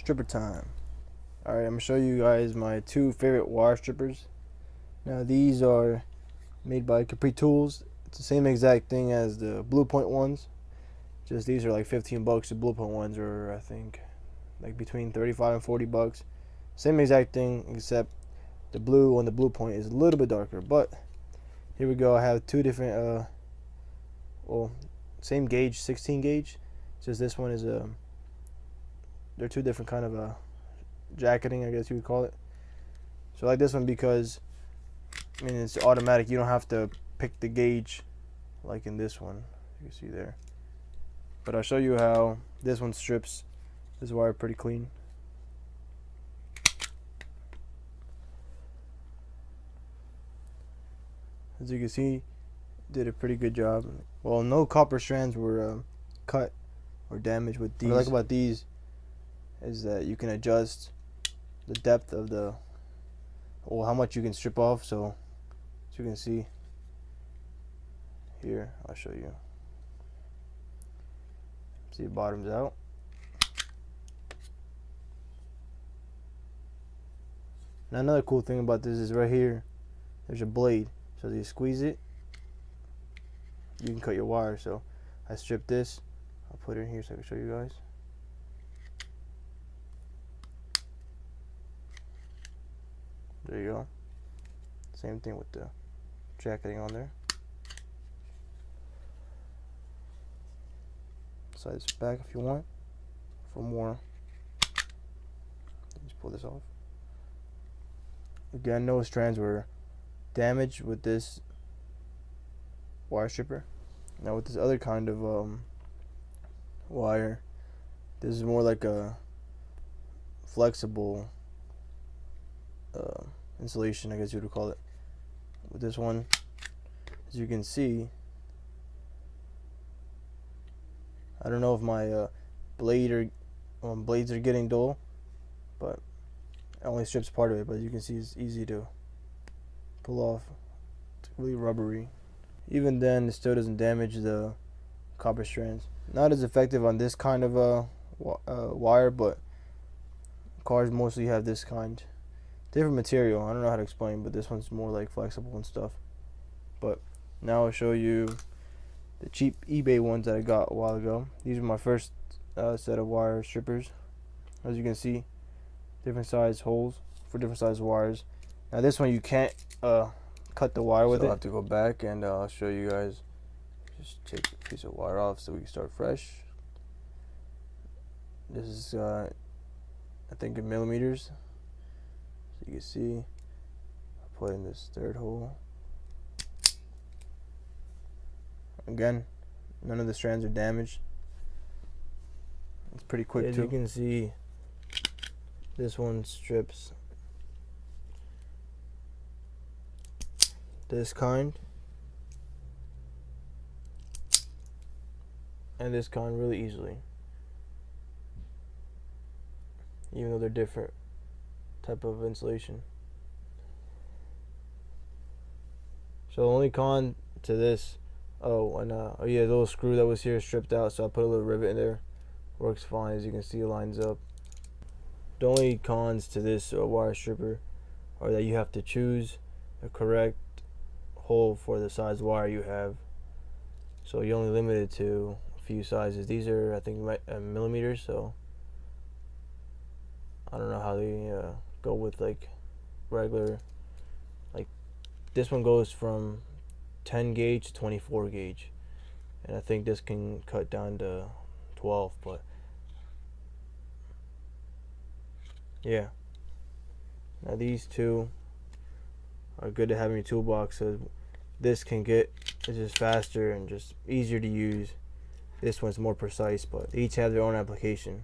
Stripper time. Alright, I'm going to show you guys my two favorite wire strippers. Now these are made by Capri Tools. It's the same exact thing as the Blue Point ones. Just these are like 15 bucks. The Blue Point ones are, I think, like between 35 and 40 bucks. Same exact thing, except the blue on the Blue Point is a little bit darker. But here we go. I have two different, well, same gauge, 16 gauge. Just this one is they're two different kind of jacketing, I guess you would call it. So I like this one because, I mean, it's automatic. You don't have to pick the gauge like in this one. You can see there. But I'll show you how this one strips this wire pretty clean. As you can see, did a pretty good job. Well, no copper strands were cut or damaged with these. What I like about these is that you can adjust the depth of the, well, how much you can strip off. So as you can see here, I'll show you. See, it bottoms out. Now another cool thing about this is right here, there's a blade. So as you squeeze it, you can cut your wire. So I stripped this. I'll put it in here so I can show you guys. There you go. Same thing with the jacketing on there. Slide this back if you want for more. Just pull this off. Again, no strands were damaged with this wire stripper. Now with this other kind of wire, this is more like a flexible insulation, I guess you would call it. With this one, as you can see, I don't know if my blades are getting dull, but it only strips part of it. But you can see it's easy to pull off. It's really rubbery. Even then, it still doesn't damage the copper strands. Not as effective on this kind of wire, but cars mostly have this kind. Different material. I don't know how to explain, but this one's more like flexible and stuff. But now I'll show you the cheap eBay ones that I got a while ago. These are my first set of wire strippers. As you can see, different size holes for different size wires. Now this one you can't cut the wire with it. I'll have to go back and I'll show you guys. Just take a piece of wire off so we can start fresh. This is I think in millimeters. So you can see, I put in this third hole. Again, none of the strands are damaged. It's pretty quick too. As you can see, this one strips this kind and this kind really easily, even though they're different type of insulation. So the only con to this, oh yeah, the little screw that was here stripped out, so I put a little rivet in there. Works fine. As you can see, it lines up. The only cons to this wire stripper are that you have to choose the correct hole for the size wire you have. So you're only limited to a few sizes. These are, I think, millimeters, so I don't know how they go with like regular. Like this one goes from 10 gauge to 24 gauge, and I think this can cut down to 12. But yeah, now these two are good to have in your toolbox. So this can get, it's just faster and just easier to use. This one's more precise, but they each have their own application.